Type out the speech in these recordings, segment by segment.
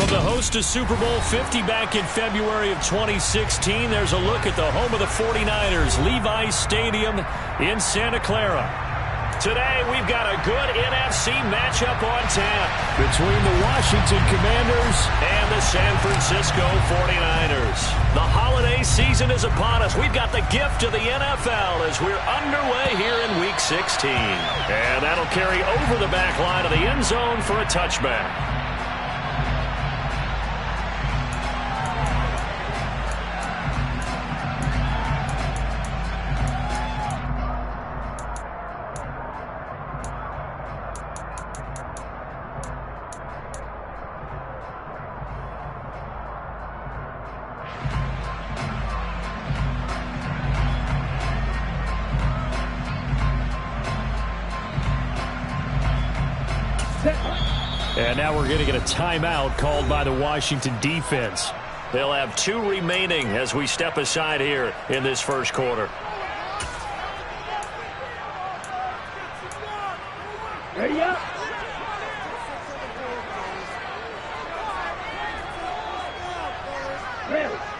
From the host to Super Bowl 50 back in February of 2016, there's a look at the home of the 49ers, Levi's Stadium in Santa Clara. Today, we've got a good NFC matchup on tap between the Washington Commanders and the San Francisco 49ers. The holiday season is upon us. We've got the gift of the NFL as we're underway here in Week 16. And that'll carry over the back line of the end zone for a touchback. And now we're going to get a timeout called by the Washington defense. They'll have 2 remaining as we step aside here in this first quarter. Ready up.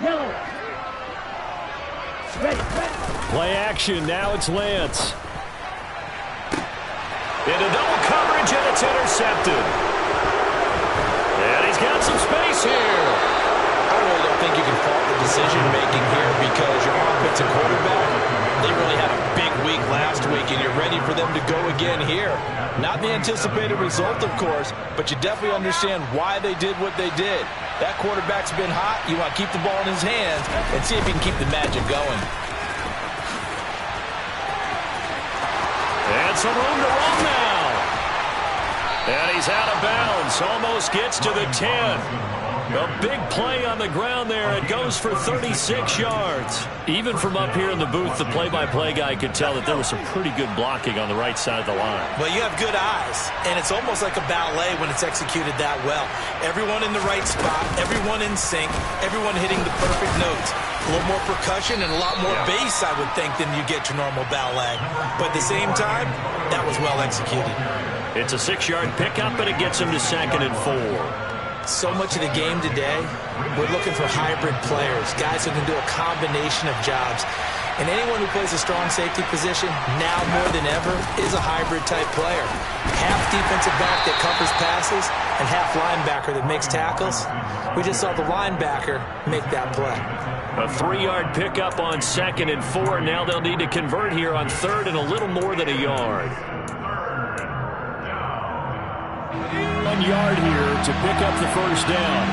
Yellow. Ready. Play action. Now it's Lance. Into double coverage, and it's intercepted. And he's got some space here. I really don't think you can fault the decision-making here because your offensive quarterback, they really had a big week last week, and you're ready for them to go again here. Not the anticipated result, of course, but you definitely understand why they did what they did. That quarterback's been hot. You want to keep the ball in his hands and see if he can keep the magic going. And some room to run now. And he's out of bounds. Almost gets to the 10. A big play on the ground there. It goes for 36 yards. Even from up here in the booth, the play-by-play guy could tell that there was some pretty good blocking on the right side of the line. Well, you have good eyes, and it's almost like a ballet when it's executed that well. Everyone in the right spot, everyone in sync, everyone hitting the perfect notes. A little more percussion and a lot more bass, I would think, than you get your normal ballet. But at the same time, that was well executed. It's a 6-yard pickup, and it gets him to 2nd and 4. So much of the game today, we're looking for hybrid players, guys who can do a combination of jobs. And anyone who plays a strong safety position, now more than ever, is a hybrid-type player. Half defensive back that covers passes and half linebacker that makes tackles. We just saw the linebacker make that play. A 3-yard pickup on 2nd and 4. Now they'll need to convert here on 3rd and a little more than a yard. 1 yard here to pick up the first down.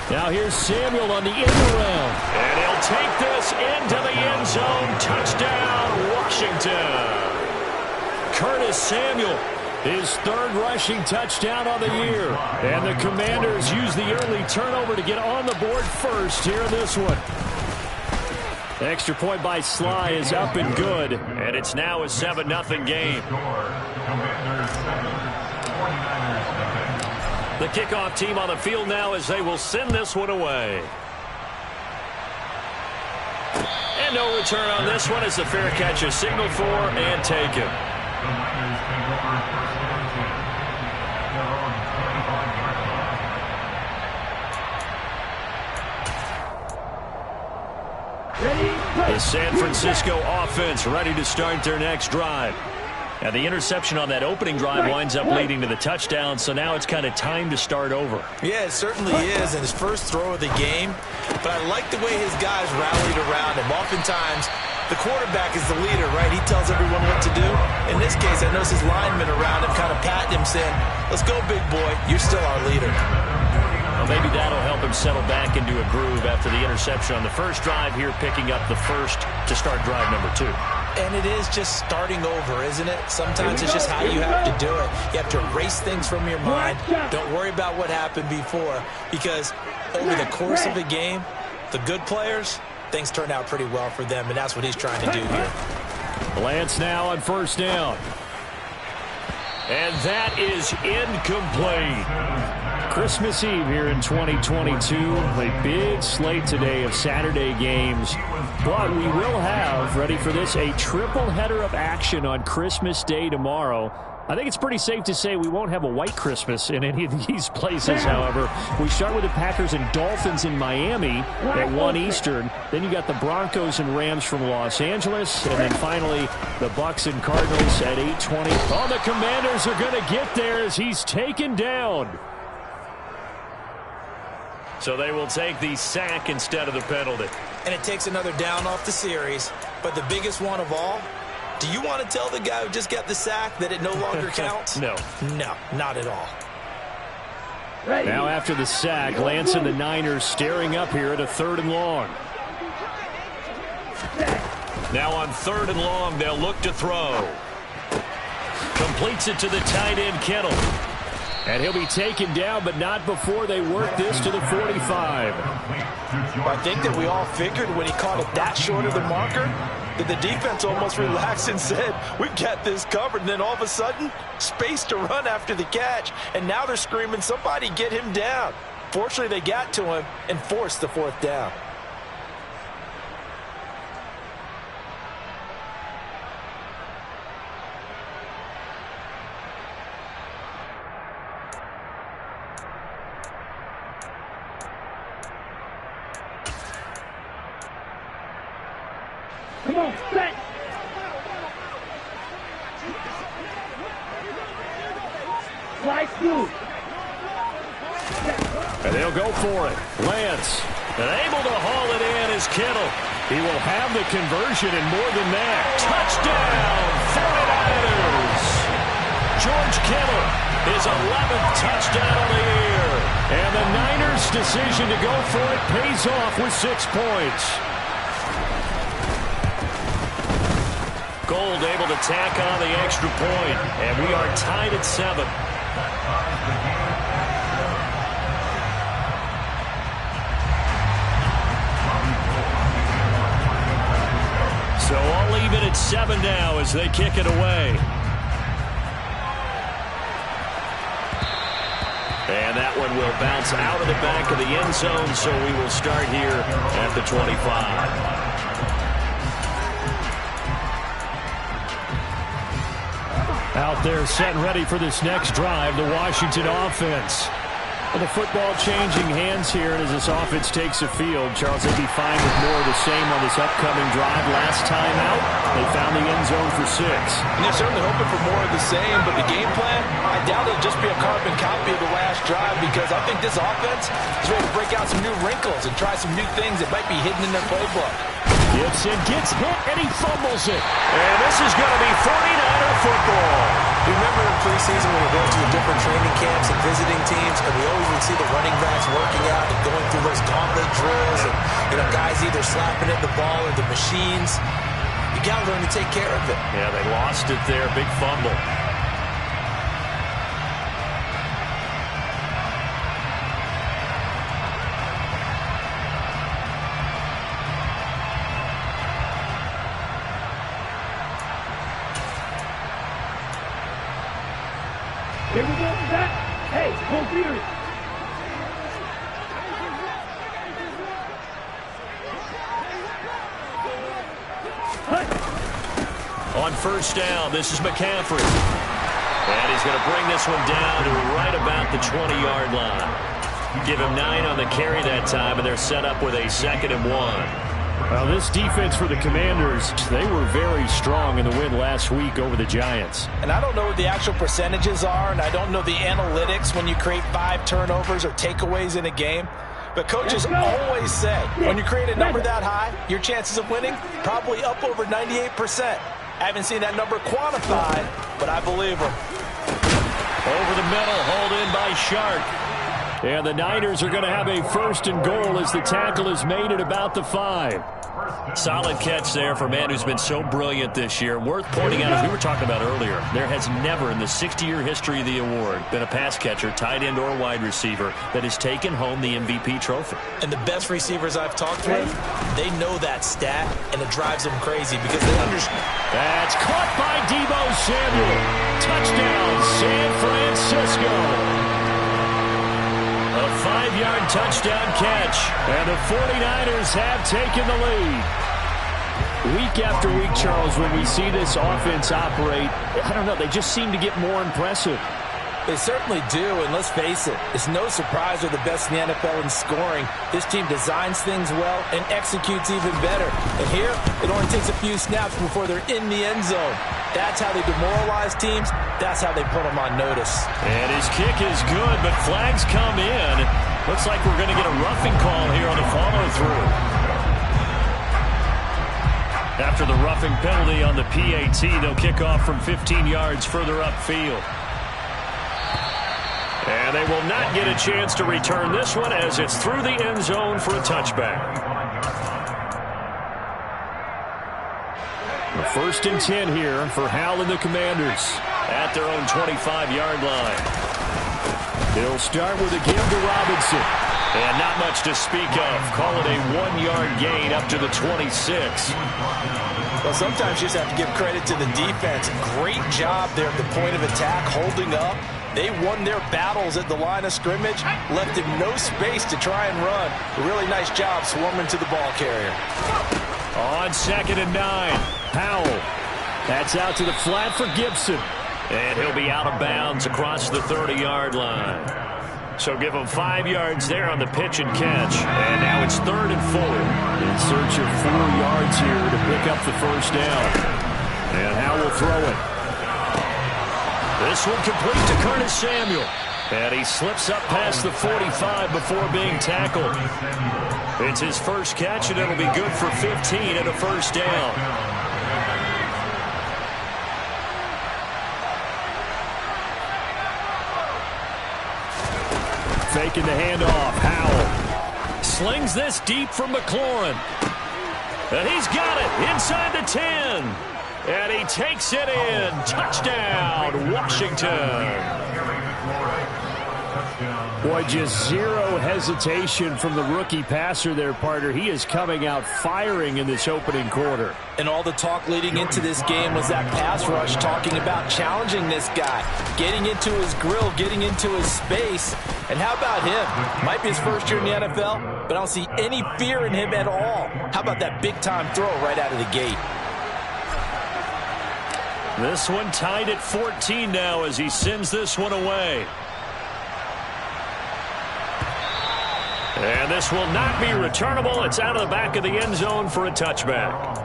Now here's Samuel on the end around. And he'll take this into the end zone. Touchdown, Washington. Curtis Samuel, his 3rd rushing touchdown on the year. And the Commanders use the early turnover to get on the board first here in this one. The extra point by Sly is up and good, and it's now a 7-0 game. The kickoff team on the field now as they will send this one away. And no return on this one as the fair catch is signaled for and taken. The San Francisco offense ready to start their next drive. And the interception on that opening drive winds up leading to the touchdown, so now it's kind of time to start over. Yeah, it certainly is, and his first throw of the game. But I like the way his guys rallied around him. Oftentimes, the quarterback is the leader, right? He tells everyone what to do. In this case, I noticed his linemen around him kind of patting him, saying, "Let's go, big boy. You're still our leader." Well, maybe that'll help him settle back into a groove after the interception on the first drive here, picking up the first to start drive number 2. And it is just starting over, isn't it? Sometimes it's just how you have to do it. You have to erase things from your mind. Don't worry about what happened before, because over the course of a game, the good players, things turn out pretty well for them, and that's what he's trying to do here. Lance now on first down. And that is incomplete. Christmas Eve here in 2022. A big slate today of Saturday games. But we will have, ready for this, a triple header of action on Christmas Day tomorrow. I think it's pretty safe to say we won't have a white Christmas in any of these places, however. We start with the Packers and Dolphins in Miami at 1 Eastern. Then you got the Broncos and Rams from Los Angeles. And then finally, the Bucs and Cardinals at 8:20. Oh, the Commanders are going to get there as he's taken down. So they will take the sack instead of the penalty. And it takes another down off the series. But the biggest one of all, do you want to tell the guy who just got the sack that it no longer counts? No. No, not at all. Now after the sack, Lance and the Niners staring up here at a 3rd and long. Now on 3rd and long, they'll look to throw. Completes it to the tight end, Kittle. And he'll be taken down, but not before they work this to the 45. I think that we all figured when he caught it that short of the marker that the defense almost relaxed and said, we've got this covered. And then all of a sudden, space to run after the catch. And now they're screaming, somebody get him down. Fortunately, they got to him and forced the 4th down. Come on, set. Slide through. And they'll go for it. Lance, and able to haul it in is Kittle. He will have the conversion and more than that. Touchdown, 49ers. George Kittle, his 11th touchdown of the year. And the Niners' decision to go for it pays off with 6 points. Gold able to tack on the extra point, and we are tied at 7. So all even at 7 now as they kick it away. And that one will bounce out of the back of the end zone, so we will start here at the 25. Out there set and ready for this next drive, the Washington offense. Well, the football changing hands here as this offense takes the field. Charles, they'd be fine with more of the same on this upcoming drive. Last time out, they found the end zone for 6. And they're certainly hoping for more of the same, but the game plan, I doubt it'll just be a carbon copy of the last drive because I think this offense is ready to break out some new wrinkles and try some new things that might be hidden in their playbook. Gibson gets hit, and he fumbles it. And this is going to be 49er football. You remember in preseason when we go to the different training camps and visiting teams, and we always would see the running backs working out and going through those gauntlet drills, and guys either slapping at the ball or the machines. You got to learn to take care of it. Yeah, they lost it there. Big fumble. Here we go, Zach. Hey, hold here. On 1st down, this is McCaffrey. And he's going to bring this one down to right about the 20-yard line. Give him 9 on the carry that time, and they're set up with a 2nd and 1. Well, this defense for the Commanders, they were very strong in the win last week over the Giants. And I don't know what the actual percentages are, and I don't know the analytics when you create 5 turnovers or takeaways in a game. But coaches always say, when you create a number that high, your chances of winning probably up over 98%. I haven't seen that number quantified, but I believe them. Over the middle, hauled in by Shark. And the Niners are going to have a 1st and goal as the tackle is made at about the 5. Solid catch there for a man who's been so brilliant this year. Worth pointing out, as we were talking about earlier, there has never in the 60-year history of the award been a pass catcher, tight end, or wide receiver that has taken home the MVP trophy. And the best receivers I've talked with, they know that stat, and it drives them crazy because they understand. That's caught by Deebo Samuel. Touchdown, San Francisco. A 5-yard touchdown catch, and the 49ers have taken the lead. Week after week, Charles, when we see this offense operate, I don't know, they just seem to get more impressive. They certainly do, and let's face it, it's no surprise they're the best in the NFL in scoring. This team designs things well and executes even better. And here, it only takes a few snaps before they're in the end zone. That's how they demoralize teams. That's how they put them on notice. And his kick is good, but flags come in. Looks like we're going to get a roughing call here on the follow-through. After the roughing penalty on the PAT, they'll kick off from 15 yards further upfield. And they will not get a chance to return this one as it's through the end zone for a touchback. The 1st and 10 here for Hal and the Commanders at their own 25-yard line. They'll start with a give to Robinson. And not much to speak of. Call it a 1-yard gain up to the 26. Well, sometimes you just have to give credit to the defense. Great job there at the point of attack, holding up. They won their battles at the line of scrimmage, left him no space to try and run. A really nice job swarming to the ball carrier. On 2nd and 9, Powell. That's out to the flat for Gibson. And he'll be out of bounds across the 30-yard line. So give him 5 yards there on the pitch and catch. And now it's 3rd and 4. In search of 4 yards here to pick up the first down. And Howell will throw it. This one complete to Curtis Samuel. And he slips up past the 45 before being tackled. It's his first catch, and it'll be good for 15 and a first down. Faking the handoff. Howell slings this deep from McLaurin. And he's got it inside the 10. And he takes it in. Touchdown, Washington. Boy, just zero hesitation from the rookie passer there, partner. He is coming out firing in this opening quarter. And all the talk leading into this game was that pass rush, talking about challenging this guy, getting into his grill, getting into his space. And how about him? Might be his first year in the NFL, but I don't see any fear in him at all. How about that big-time throw right out of the gate? This one tied at 14 now as he sends this one away. And this will not be returnable. It's out of the back of the end zone for a touchback.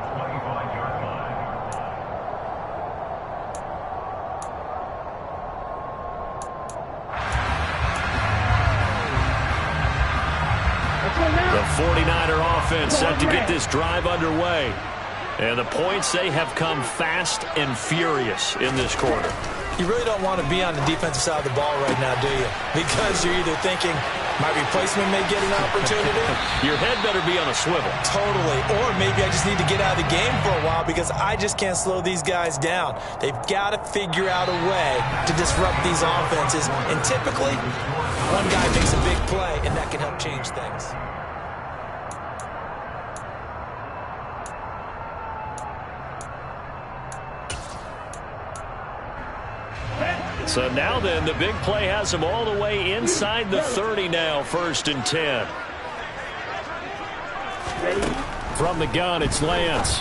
The 49er offense set to get this drive underway. And the points, they have come fast and furious in this quarter. You really don't want to be on the defensive side of the ball right now, do you? Because you're either thinking, my replacement may get an opportunity. Your head better be on a swivel. Totally. Or maybe I just need to get out of the game for a while because I just can't slow these guys down. They've got to figure out a way to disrupt these offenses. And typically, one guy makes a big play, and that can help change things. So now then, the big play has him all the way inside the 30 now, 1st and 10. From the gun, it's Lance.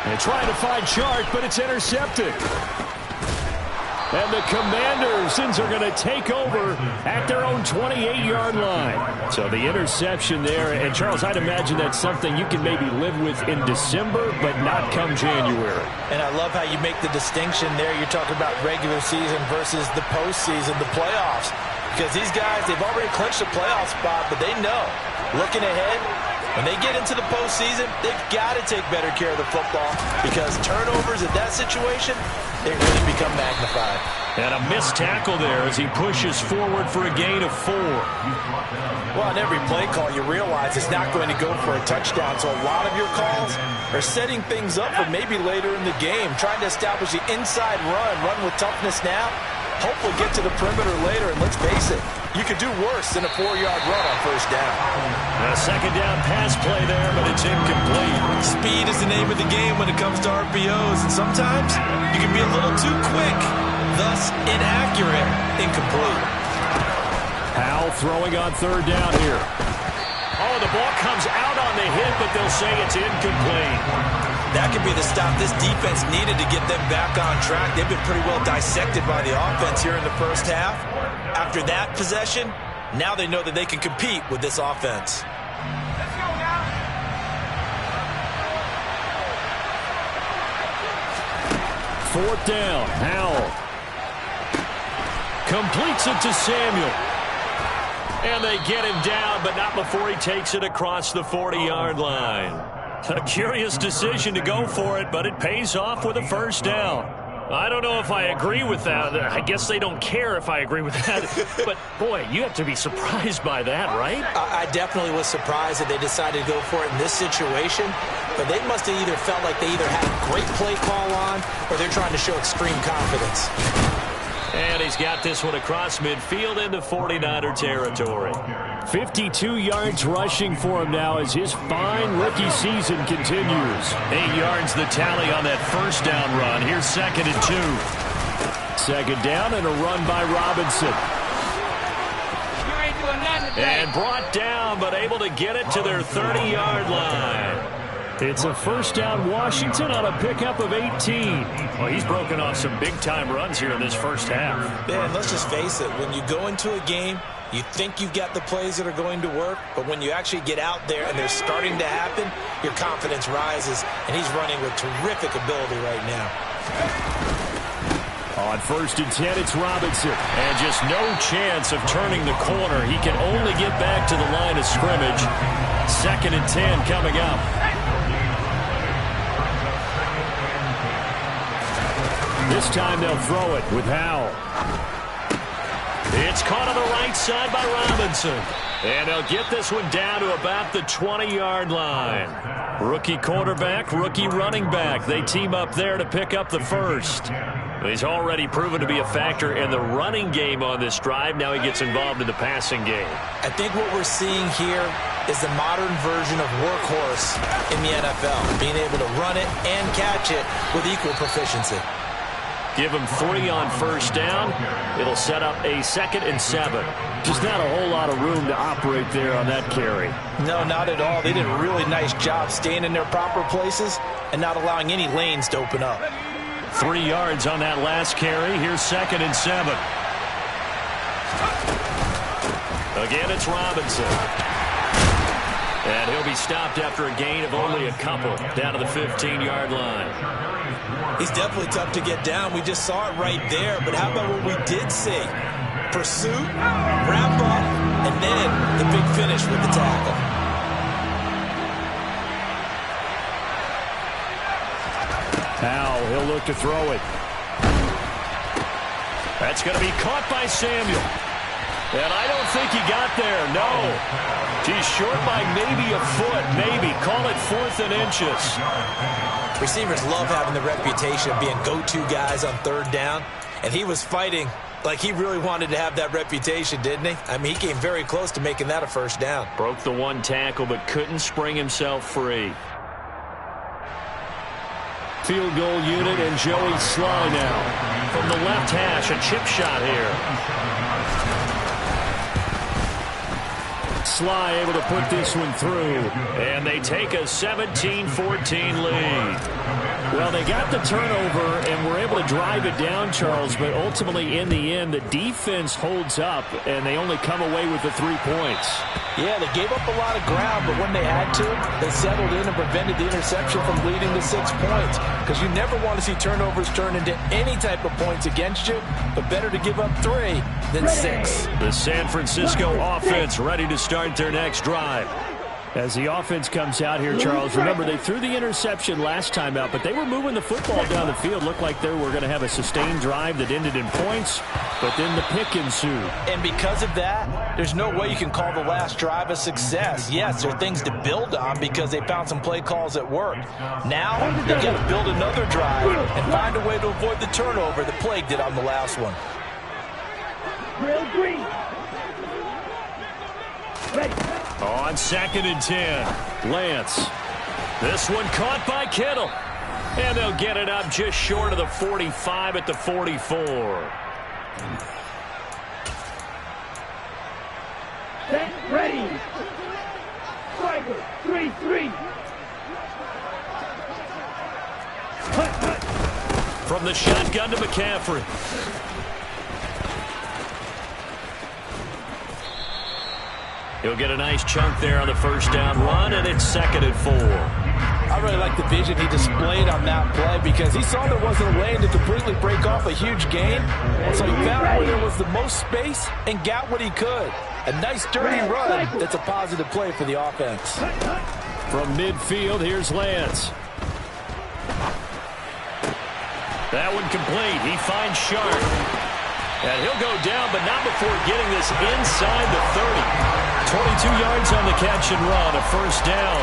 And trying to find Chart, but it's intercepted. And the Commanders are going to take over at their own 28-yard line. So the interception there, and Charles, I'd imagine that's something you can maybe live with in December, but not come January. And I love how you make the distinction there. You're talking about regular season versus the postseason, the playoffs. Because these guys, they've already clinched a playoff spot, but they know, looking ahead, when they get into the postseason, they've got to take better care of the football because turnovers in that situation, they really become magnified. And a missed tackle there as he pushes forward for a gain of 4. Well, on every play call, you realize it's not going to go for a touchdown, so a lot of your calls are setting things up for maybe later in the game, trying to establish the inside run with toughness now, hopefully get to the perimeter later, and let's face it, you could do worse than a 4-yard run on first down. A second down pass play there, but it's incomplete. Speed is the name of the game when it comes to RPOs, and sometimes you can be a little too quick, thus inaccurate, incomplete. Howell throwing on 3rd down here. Oh, the ball comes out on the hit, but they'll say it's incomplete. That could be the stop this defense needed to get them back on track. They've been pretty well dissected by the offense here in the first half. After that possession, now they know that they can compete with this offense. Let's go now. Fourth down, Howell. Completes it to Samuel. And they get him down, but not before he takes it across the 40-yard line. A curious decision to go for it, but it pays off with a first down. I don't know if I agree with that. I guess they don't care if I agree with that. But, boy, you have to be surprised by that, right? I definitely was surprised that they decided to go for it in this situation. But they must have either felt like they either had a great play call on or they're trying to show extreme confidence. And he's got this one across midfield into 49er territory. 52 yards rushing for him now as his fine rookie season continues. 8 yards the tally on that first down run. Here's 2nd and 2. Second down and a run by Robinson. And brought down, but able to get it to their 30-yard line. It's a first down Washington on a pickup of 18. Well, he's broken off some big-time runs here in this first half. Man, let's just face it. When you go into a game, you think you've got the plays that are going to work, but when you actually get out there and they're starting to happen, your confidence rises, and he's running with terrific ability right now. On 1st and 10, it's Robinson. And just no chance of turning the corner. He can only get back to the line of scrimmage. 2nd and 10 coming up. This time they'll throw it with Howell. It's caught on the right side by Robinson. And they'll get this one down to about the 20-yard line. Rookie quarterback, rookie running back. They team up there to pick up the first. He's already proven to be a factor in the running game on this drive. Now he gets involved in the passing game. I think what we're seeing here is the modern version of workhorse in the NFL. Being able to run it and catch it with equal proficiency. Give him 3 on first down. It'll set up a 2nd and 7. Just not a whole lot of room to operate there on that carry. No, not at all. They did a really nice job staying in their proper places and not allowing any lanes to open up. 3 yards on that last carry. Here's 2nd and 7. Again, it's Robinson. And he'll be stopped after a gain of only a couple down to the 15-yard line. He's definitely tough to get down. We just saw it right there. But how about what we did see? Pursuit, wrap up, and then the big finish with the tackle. Now he'll look to throw it. That's going to be caught by Samuel. And I don't think he got there, no. He's short by maybe a foot, maybe. Call it 4th and inches. Receivers love having the reputation of being go-to guys on 3rd down. And he was fighting like he really wanted to have that reputation, didn't he? I mean, he came very close to making that a first down. Broke the one tackle, but couldn't spring himself free. Field goal unit and Joey Sly now. From the left hash, a chip shot here. Sly able to put this one through. And they take a 17-14 lead. Well, they got the turnover and were able to drive it down, Charles, but ultimately in the end, the defense holds up, and they only come away with the 3 points. Yeah, they gave up a lot of ground, but when they had to, they settled in and prevented the interception from leading to 6 points. Because you never want to see turnovers turn into any type of points against you, but better to give up 3 than 6. The San Francisco offense ready to start their next drive. As the offense comes out here, Charles, remember they threw the interception last time out, but they were moving the football down the field. Looked like they were going to have a sustained drive that ended in points, but then the pick ensued. And because of that, there's no way you can call the last drive a success. Yes, there are things to build on because they found some play calls that worked. Now, they've got to build another drive and find a way to avoid the turnover that plagued it on the last one. Real green. Ready. On 2nd and 10, Lance. This one caught by Kittle. And they'll get it up just short of the 45 at the 44. Set, ready. 23. From the shotgun to McCaffrey. He'll get a nice chunk there on the first down run, and it's 2nd and 4. I really like the vision he displayed on that play because he saw there wasn't a lane to completely break off a huge gain. And so he found where there was the most space and got what he could. A nice dirty run that's a positive play for the offense. From midfield, here's Lance. That one complete. He finds Sharp. And he'll go down, but not before getting this inside the 30. 22 yards on the catch and run, a first down.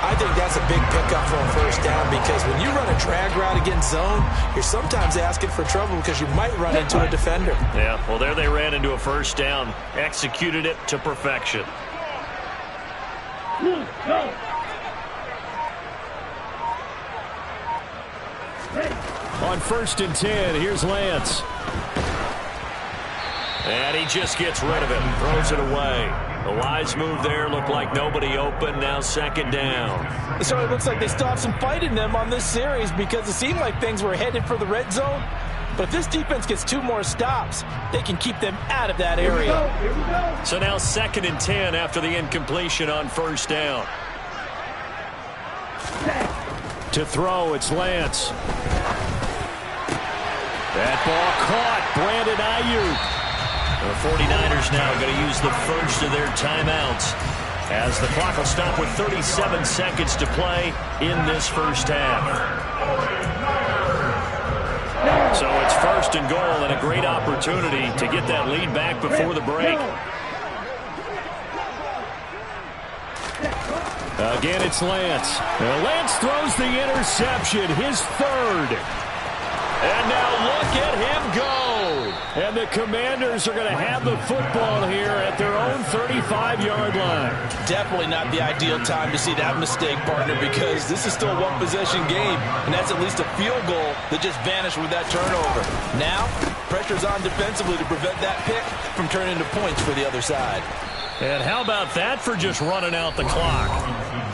I think that's a big pickup for a first down because when you run a drag route against zone, you're sometimes asking for trouble because you might run into a defender. Yeah, well, there they ran into a first down. Executed it to perfection. Go. On 1st and 10, here's Lance. And he just gets rid of it, throws it away. The wise move there, looked like nobody open, now 2nd down. So it looks like they still have some fight in them on this series because it seemed like things were headed for the red zone. But if this defense gets 2 more stops, they can keep them out of that area. Here we go. So now 2nd and 10 after the incompletion on first down. To throw, it's Lance. That ball caught. Brandon Ayuk. The 49ers now going to use the first of their timeouts as the clock will stop with 37 seconds to play in this first half. So it's 1st and goal and a great opportunity to get that lead back before the break. Again, it's Lance. Lance throws the interception, his 3rd. And now look at him go. And the Commanders are going to have the football here at their own 35-yard line. Definitely not the ideal time to see that mistake, partner, because this is still a one-possession game, and that's at least a field goal that just vanished with that turnover. Now, pressure's on defensively to prevent that pick from turning into points for the other side. And how about that for just running out the clock?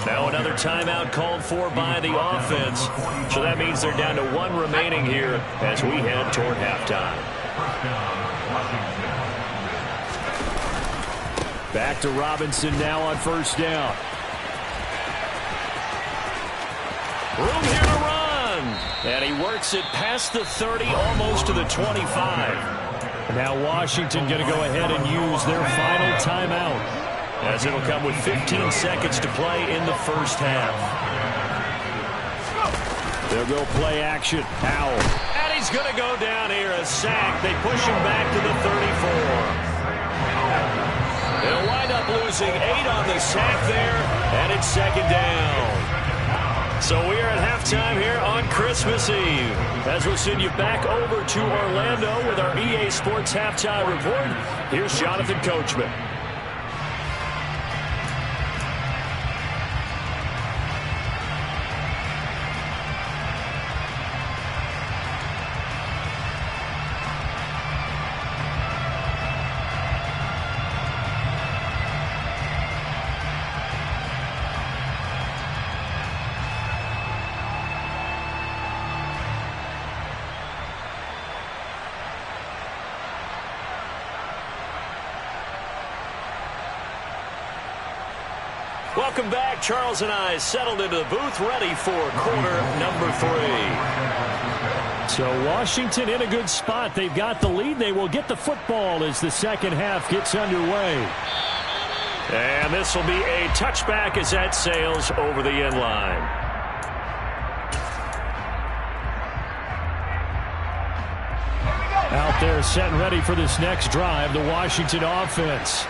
Now another timeout called for by the offense. So that means they're down to 1 remaining here as we head toward halftime. Back to Robinson now on first down. Room here to run. And he works it past the 30, almost to the 25. Now Washington going to go ahead and use their final timeout, as it'll come with 15 seconds to play in the first half. They'll go play action. Powell. And he's going to go down here, a sack. They push him back to the 34. They'll wind up losing 8 on the sack there, and it's 2nd down. So we are at halftime here on Christmas Eve, as we'll send you back over to Orlando with our EA Sports Halftime Report. Here's Jonathan Coachman. Welcome back. Charles and I settled into the booth, ready for quarter number 3. So Washington in a good spot. They've got the lead. They will get the football as the second half gets underway. And this will be a touchback as that sails over the end line. Out there set and ready for this next drive, the Washington offense.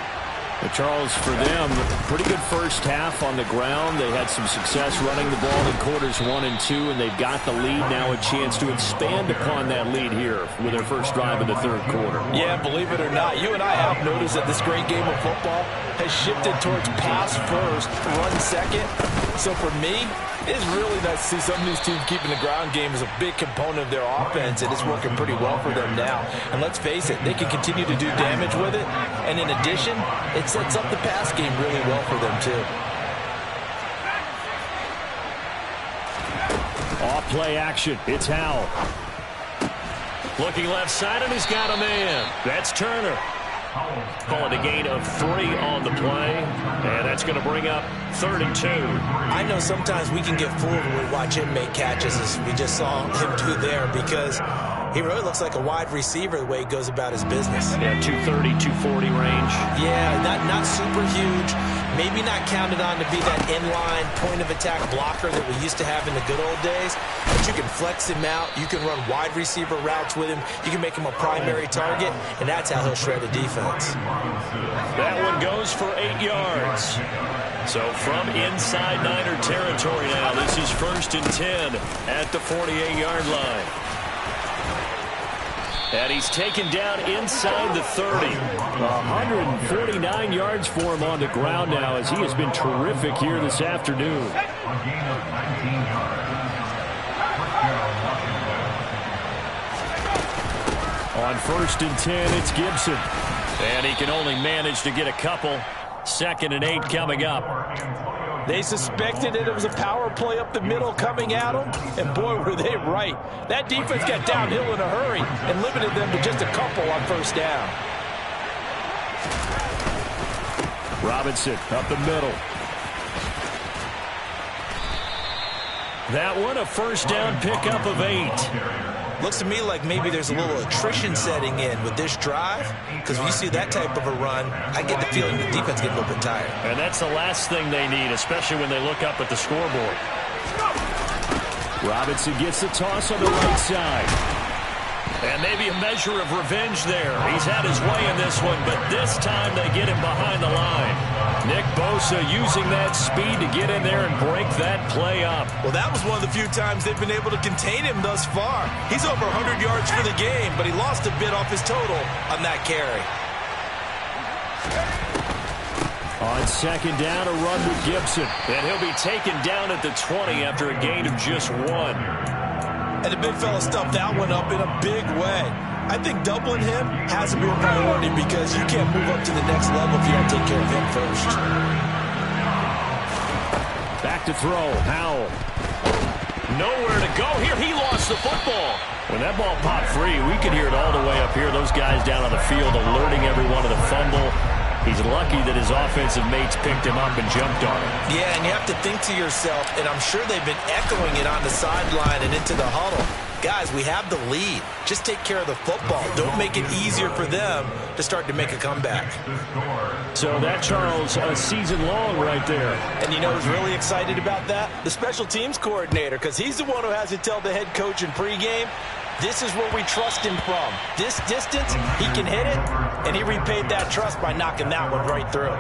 But Charles, for them, pretty good first half on the ground. They had some success running the ball in quarters 1 and 2, and they've got the lead. Now a chance to expand upon that lead here with their first drive in the 3rd quarter. Yeah, believe it or not, you and I have noticed that this great game of football has shifted towards pass first, run second. So for me, it's really nice to see some of these teams keeping the ground game as a big component of their offense, and it's working pretty well for them now. And let's face it, they can continue to do damage with it. And in addition, it sets up the pass game really well for them, too. Play action. It's Howell. Looking left side, and he's got a man. That's Turner. Call it a gain of 3 on the play, and that's going to bring up 3rd and 2. I know sometimes we can get fooled when we watch him make catches, as we just saw him do there, because he really looks like a wide receiver the way he goes about his business. Yeah, 230, 240 range. Yeah, not super huge. Maybe not counted on to be that inline point-of-attack blocker that we used to have in the good old days. But you can flex him out. You can run wide receiver routes with him. You can make him a primary target, and that's how he'll shred a defense. That one goes for 8 yards. So from inside Niner territory now, this is 1st and 10 at the 48-yard line. And he's taken down inside the 30. 149 yards for him on the ground now, as he has been terrific here this afternoon. On 1st and 10, it's Gibson. And he can only manage to get a couple. 2nd and 8 coming up. They suspected it was a power play up the middle coming at them, and boy, were they right. That defense got downhill in a hurry and limited them to just a couple on 1st down. Robinson up the middle. That one, a 1st down pickup of 8. Looks to me like maybe there's a little attrition setting in with this drive, because when you see that type of a run, I get the feeling the defense gets a little bit tired. And that's the last thing they need, especially when they look up at the scoreboard. Robinson gets the toss on the right side. And maybe a measure of revenge there. He's had his way in this one, but this time they get him behind the line. Nick Bosa using that speed to get in there and break that play up. Well, that was one of the few times they've been able to contain him thus far. He's over 100 yards for the game, but he lost a bit off his total on that carry. On 2nd down, a run with Gibson. And he'll be taken down at the 20 after a gain of just 1. And the big fella stuffed that one up in a big way. I think doubling him has to be a priority, because you can't move up to the next level if you don't take care of him first. Back to throw. Howell. Nowhere to go here. He lost the football. When that ball popped free, we could hear it all the way up here. Those guys down on the field alerting everyone of the fumble. He's lucky that his offensive mates picked him up and jumped on him. Yeah, and you have to think to yourself, and I'm sure they've been echoing it on the sideline and into the huddle. Guys, we have the lead. Just take care of the football. Don't make it easier for them to start to make a comeback. So that, Charles, a season long right there. And you know who's really excited about that? The special teams coordinator, because he's the one who has to tell the head coach in pregame, this is where we trust him from. This distance, he can hit it, and he repaid that trust by knocking that one right through.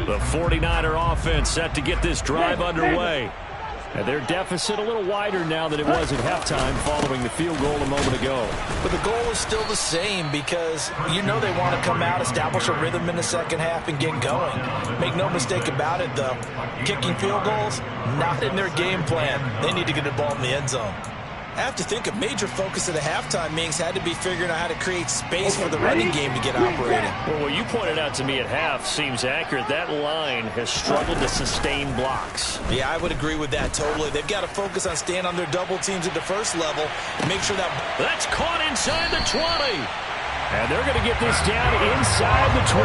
The 49er offense set to get this drive underway. And their deficit a little wider now than it was at halftime following the field goal a moment ago. But the goal is still the same, because you know they want to come out, establish a rhythm in the 2nd half, and get going. Make no mistake about it, though. Kicking field goals, not in their game plan. They need to get the ball in the end zone. I have to think a major focus of the halftime meetings had to be figuring out how to create space for the running game to get operating. Well, what you pointed out to me at half seems accurate. That line has struggled to sustain blocks. Yeah, I would agree with that totally. They've got to focus on staying on their double teams at the first level. Make sure that... That's caught inside the 20. And they're going to get this down inside the 20.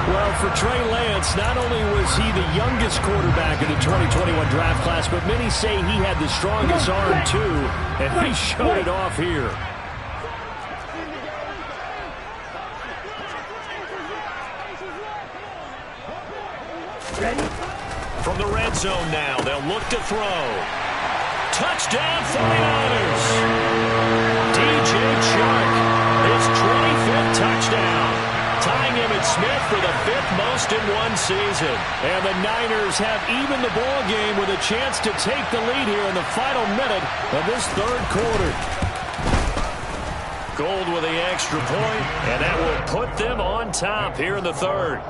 Well, for Trey Lance, not only was he the youngest quarterback in the 2021 draft class, but many say he had the strongest arm, too, and he showed it off here. From the red zone now, they'll look to throw. Touchdown, 49ers! DJ Chark. His 25th touchdown, tying Emmitt Smith for the 5th most in one season. And the Niners have even the ball game with a chance to take the lead here in the final minute of this 3rd quarter. Gold with the extra point, and that will put them on top here in the 3rd.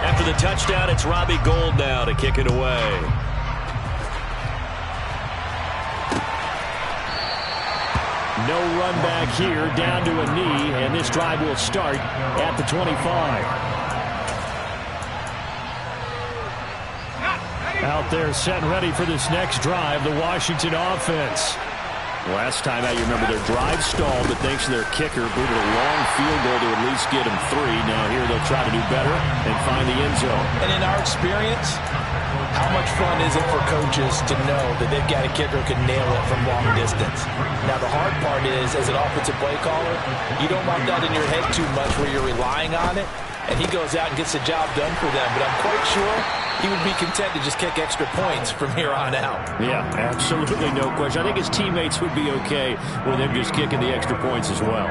After the touchdown, it's Robbie Gould now to kick it away. No run back here, down to a knee, and this drive will start at the 25. Out there set and ready for this next drive, the Washington offense. Last time out, you remember their drive stalled, but thanks to their kicker, booted a long field goal to at least get them 3. Now here they'll try to do better and find the end zone. And in our experience, how much fun is it for coaches to know that they've got a kicker who can nail it from long distance? Now the hard part is, as an offensive play caller, you don't want that in your head too much where you're relying on it, and he goes out and gets the job done for them. But I'm quite sure he would be content to just kick extra points from here on out. Yeah, absolutely no question. I think his teammates would be okay with him just kicking the extra points as well.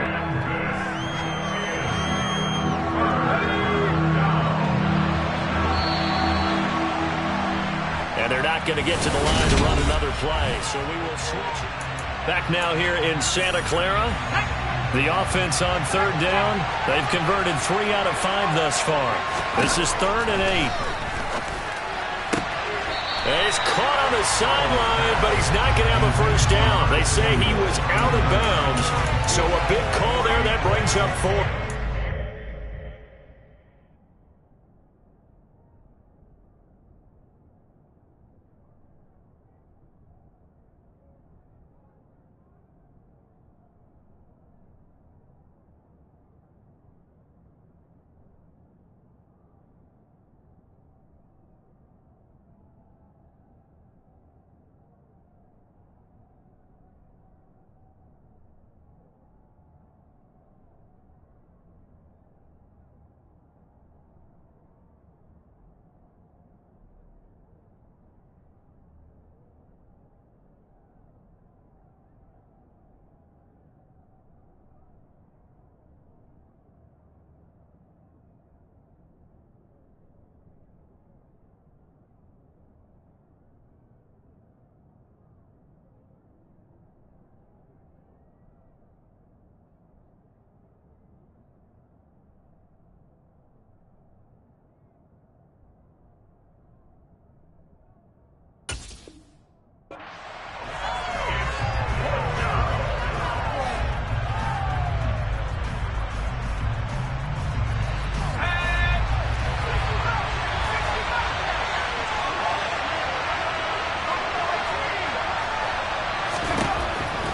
And they're not going to get to the line to run another play, so we will switch. Back now here in Santa Clara. The offense on third down. They've converted 3 out of 5 thus far. This is 3rd and 8. He's caught on the sideline, but he's not going to have a first down. They say he was out of bounds, so a big call there that brings up 4.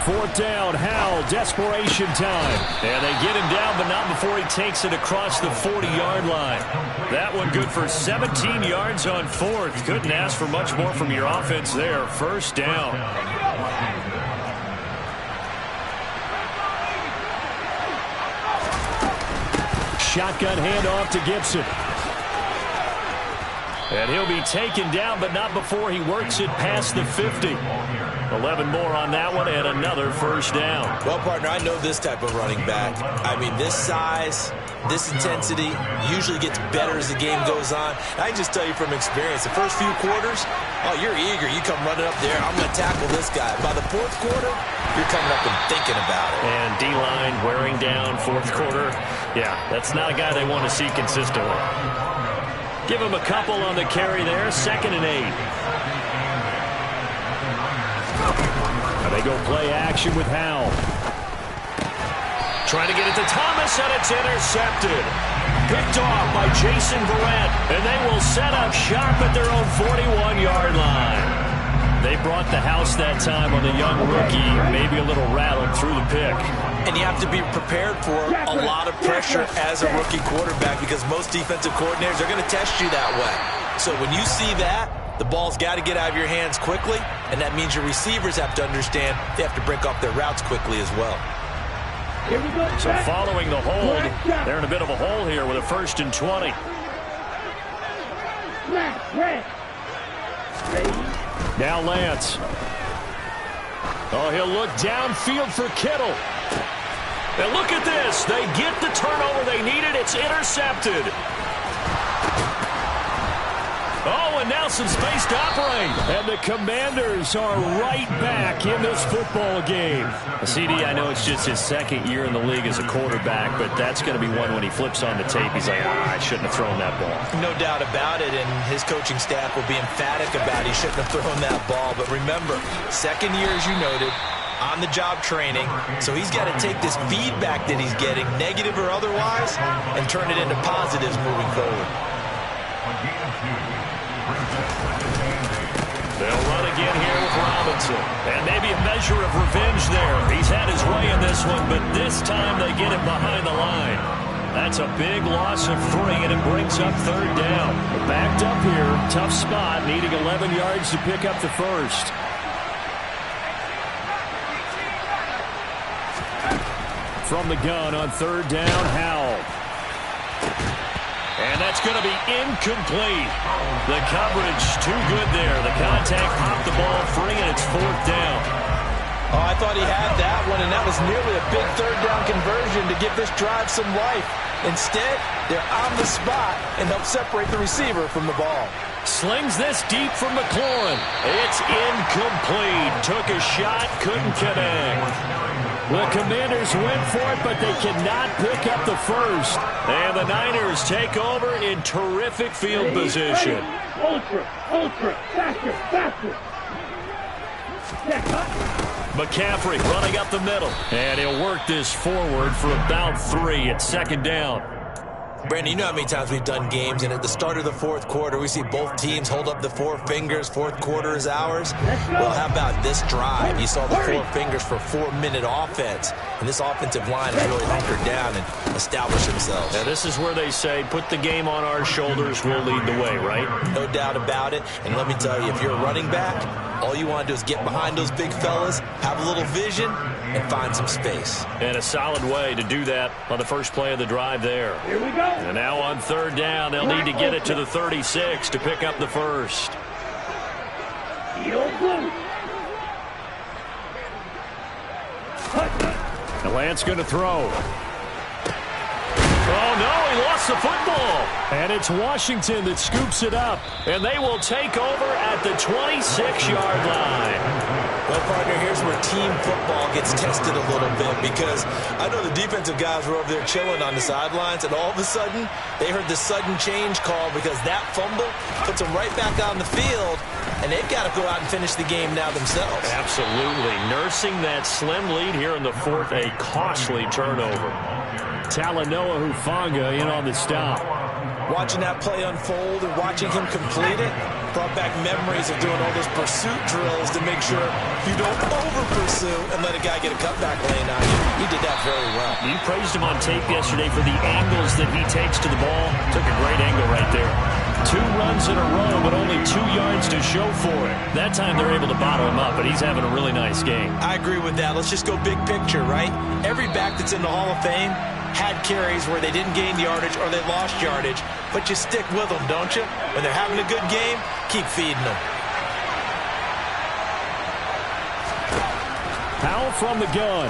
Fourth down, Howell, desperation time. And they get him down, but not before he takes it across the 40-yard line. That one good for 17 yards on 4th. Couldn't ask for much more from your offense there. First down. Shotgun handoff to Gibson. And he'll be taken down, but not before he works it past the 50. 11 more on that one, and another first down. Well, partner, I know this type of running back. I mean, this size, this intensity usually gets better as the game goes on. I can just tell you from experience, the first few quarters, oh, you're eager. You come running up there, I'm going to tackle this guy. By the 4th quarter, you're coming up and thinking about it. And D-line wearing down 4th quarter. Yeah, that's not a guy they want to see consistently. Give him a couple on the carry there. 2nd and 8. They go play action with Howell. Trying to get it to Thomas, and it's intercepted. Picked off by Jason Verrett, and they will set up shop at their own 41-yard line. They brought the house that time on the young rookie, maybe a little rattled through the pick. And you have to be prepared for a lot of pressure as a rookie quarterback because most defensive coordinators are going to test you that way. So when you see that, the ball's got to get out of your hands quickly, and that means your receivers have to understand they have to break off their routes quickly as well. So following the hold, they're in a bit of a hole here with a 1st and 20. Now Lance. Oh, he'll look downfield for Kittle. And look at this. They get the turnover they needed. It's intercepted. Oh, and now some space to operate. And the Commanders are right back in this football game. CD, I know it's just his 2nd year in the league as a quarterback, but that's going to be one when he flips on the tape. He's like, I shouldn't have thrown that ball. No doubt about it, and his coaching staff will be emphatic about he shouldn't have thrown that ball. But remember, 2nd year, as you noted, on-the-job training. So he's got to take this feedback that he's getting, negative or otherwise, and turn it into positives moving forward. They'll run again here with Robinson. And maybe a measure of revenge there. He's had his way in this one, but this time they get him behind the line. That's a big loss of 3, and it brings up 3rd down. Backed up here, tough spot, needing 11 yards to pick up the first. From the gun on 3rd down, Howell. And that's going to be incomplete. The coverage too good there. The contact popped the ball free, and it's 4th down. Oh, I thought he had that one, and that was nearly a big 3rd down conversion to give this drive some life. Instead, they're on the spot and help separate the receiver from the ball. Slings this deep from McLaurin. It's incomplete. Took a shot, couldn't connect. The Commanders went for it, but they cannot pick up the first. And the Niners take over in terrific field position. Ultra, faster, faster. McCaffrey running up the middle. And he'll work this forward for about 3 at 2nd down. Brandon, you know how many times we've done games, and at the start of the 4th quarter, we see both teams hold up the 4 fingers. 4th quarter is ours. Well, how about this drive? You saw the 4 fingers for 4-minute offense, and this offensive line has really hunkered down and established themselves. Now, this is where they say, put the game on our shoulders, we'll lead the way, right? No doubt about it, and let me tell you, if you're a running back, all you want to do is get behind those big fellas, have a little vision, and find some space. And a solid way to do that on the first play of the drive there. Here we go. And now on 3rd down, they'll need to get it to the 36 to pick up the first. And Lance going to throw. Oh, no, he lost the football. And it's Washington that scoops it up. And they will take over at the 26-yard line. Well, partner, here's where team football gets tested a little bit, because I know the defensive guys were over there chilling on the sidelines, and all of a sudden, they heard the sudden change call because that fumble puts them right back on the field, and they've got to go out and finish the game now themselves. Absolutely. Nursing that slim lead here in the 4th, a costly turnover. Talanoa Hufanga in on the stop. Watching that play unfold and watching him complete it brought back memories of doing all those pursuit drills to make sure you don't over-pursue and let a guy get a cutback lane on you. He did that very well. You praised him on tape yesterday for the angles that he takes to the ball. Took a great angle right there. 2 runs in a row, but only 2 yards to show for it. That time they're able to bottle him up, but he's having a really nice game. I agree with that. Let's just go big picture, right? Every back that's in the Hall of Fame had carries where they didn't gain yardage or they lost yardage, but you stick with them, don't you? When they're having a good game, keep feeding them. Howell from the gun.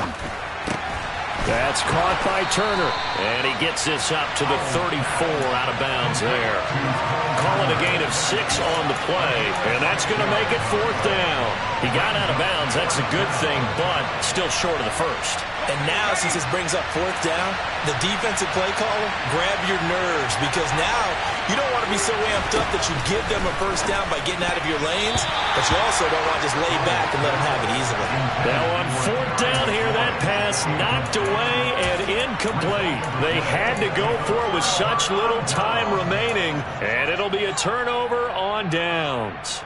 That's caught by Turner. And he gets this up to the 34, out of bounds there. Call it a gain of 6 on the play, and that's going to make it 4th down. He got out of bounds. That's a good thing, but still short of the first. And now, since this brings up 4th down, the defensive play caller, grab your nerves, because now you don't want to be so amped up that you give them a first down by getting out of your lanes, but you also don't want to just lay back and let them have it easily. Now on 4th down here, that pass knocked away and incomplete. They had to go for it with such little time remaining, and it'll be a turnover on downs.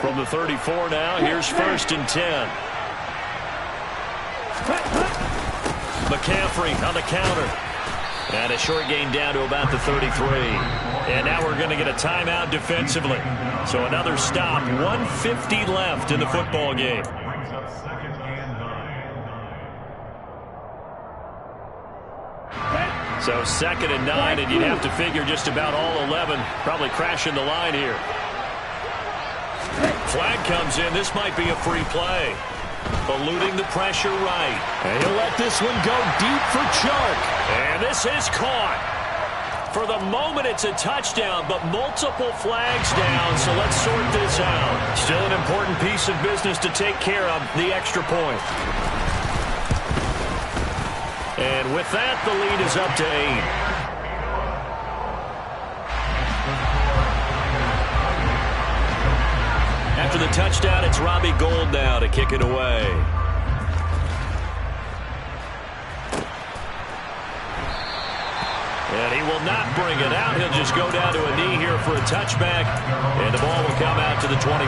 From the 34 now, here's 1st and 10. McCaffrey on the counter. And a short gain down to about the 33. And now we're going to get a timeout defensively. So another stop, 1:50 left in the football game. So 2nd and 9, and you'd have to figure just about all 11 probably crashing the line here. Flag comes in. This might be a free play. Eluding the pressure right. And he'll let this one go deep for Chark. And this is caught. For the moment, it's a touchdown, but multiple flags down, so let's sort this out. Still an important piece of business to take care of, the extra point. And with that, the lead is up to 8. for the touchdown. It's Robbie Gould now to kick it away. And he will not bring it out. He'll just go down to a knee here for a touchback. And the ball will come out to the 25.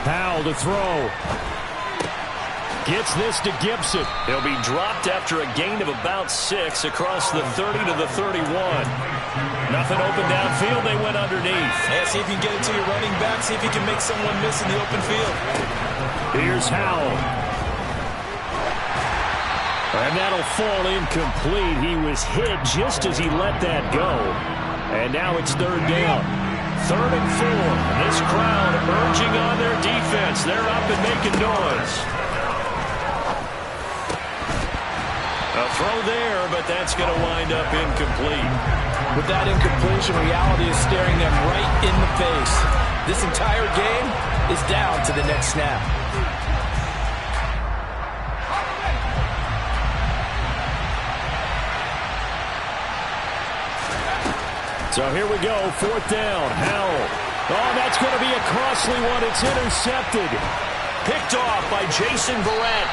Powell to throw. Gets this to Gibson. He'll be dropped after a gain of about 6 across the 30 to the 31. Nothing open downfield. They went underneath. Yeah, see if you can get it to your running back. See if you can make someone miss in the open field. Here's Howell. And that'll fall incomplete. He was hit just as he let that go. And now it's third down. 3rd and 4. This crowd urging on their defense. They're up and making noise. A throw there, but that's going to wind up incomplete. With that incompletion, reality is staring them right in the face. This entire game is down to the next snap. So here we go, 4th down. Howell. Oh, that's going to be a costly one. It's intercepted. Picked off by Jason Verrett.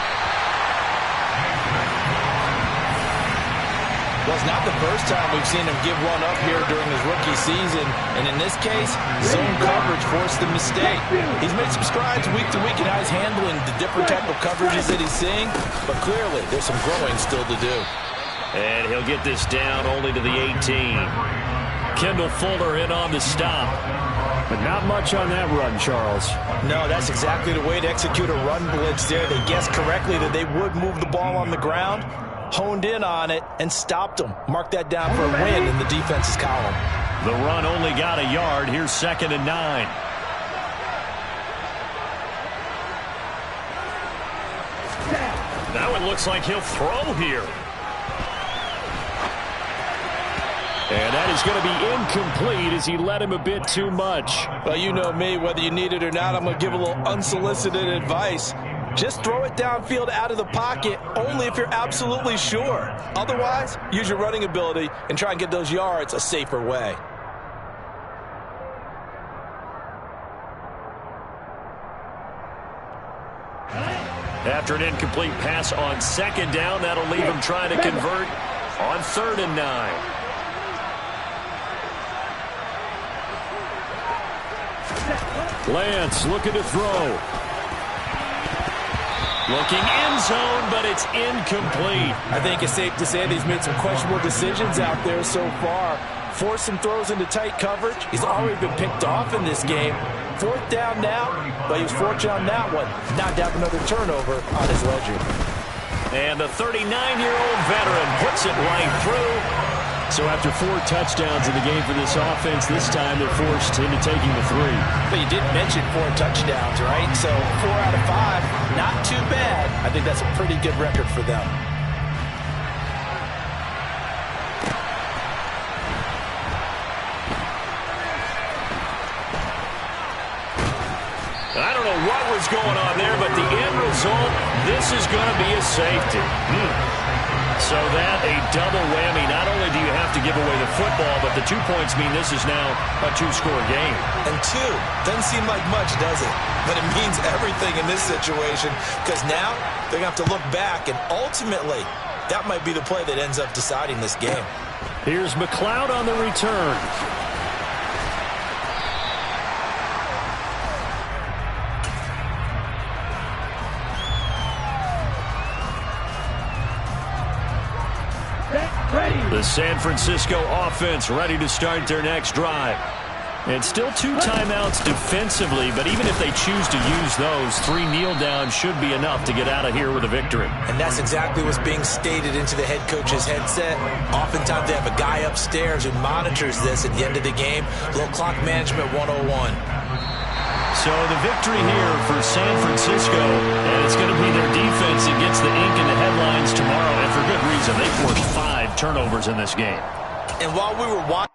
Well, it's not the first time we've seen him give one up here during his rookie season. And in this case, zone coverage forced the mistake. He's made some strides week to week in how he's handling the different type of coverages that he's seeing. But clearly, there's some growing still to do. And he'll get this down only to the 18. Kendall Fuller in on the stop. But not much on that run, Charles. No, that's exactly the way to execute a run blitz there. They guessed correctly that they would move the ball on the ground, honed in on it, and stopped them. Mark that down for a win in the defense's column. The run only got a yard. Here's 2nd and 9. Now it looks like he'll throw here. And that is going to be incomplete as he let him a bit too much. Well, you know me, whether you need it or not, I'm going to give a little unsolicited advice. Just throw it downfield out of the pocket only if you're absolutely sure. Otherwise, use your running ability and try and get those yards a safer way. After an incomplete pass on 2nd down, that'll leave him trying to convert on 3rd and 9. Lance looking to throw. Looking end zone, but it's incomplete. I think it's safe to say that he's made some questionable decisions out there so far. Forced some throws into tight coverage. He's already been picked off in this game. 4th down now, but he was fortunate on that one. Not to have another turnover on his ledger. And the 39-year-old veteran puts it right through. So after 4 touchdowns in the game for this offense, this time they're forced into taking the 3. But you did mention 4 touchdowns, right? So 4 out of 5, not too bad. I think that's a pretty good record for them. I don't know what was going on there, but the end result, this is going to be a safety. So that, a double whammy. Not only do you have to give away the football, but the 2 points mean this is now a 2-score game. And 2 doesn't seem like much, does it? But it means everything in this situation, because now they're going to have to look back, and ultimately, that might be the play that ends up deciding this game. Here's McLeod on the return. The San Francisco offense ready to start their next drive. And still 2 timeouts defensively, but even if they choose to use those, 3 kneel downs should be enough to get out of here with a victory. And that's exactly what's being stated into the head coach's headset. Oftentimes they have a guy upstairs who monitors this at the end of the game. Little clock management 101. So the victory here for San Francisco, and it's going to be their defense that gets the ink in the headlines tomorrow, and for good reason. They forced 5 turnovers in this game. And while we were watching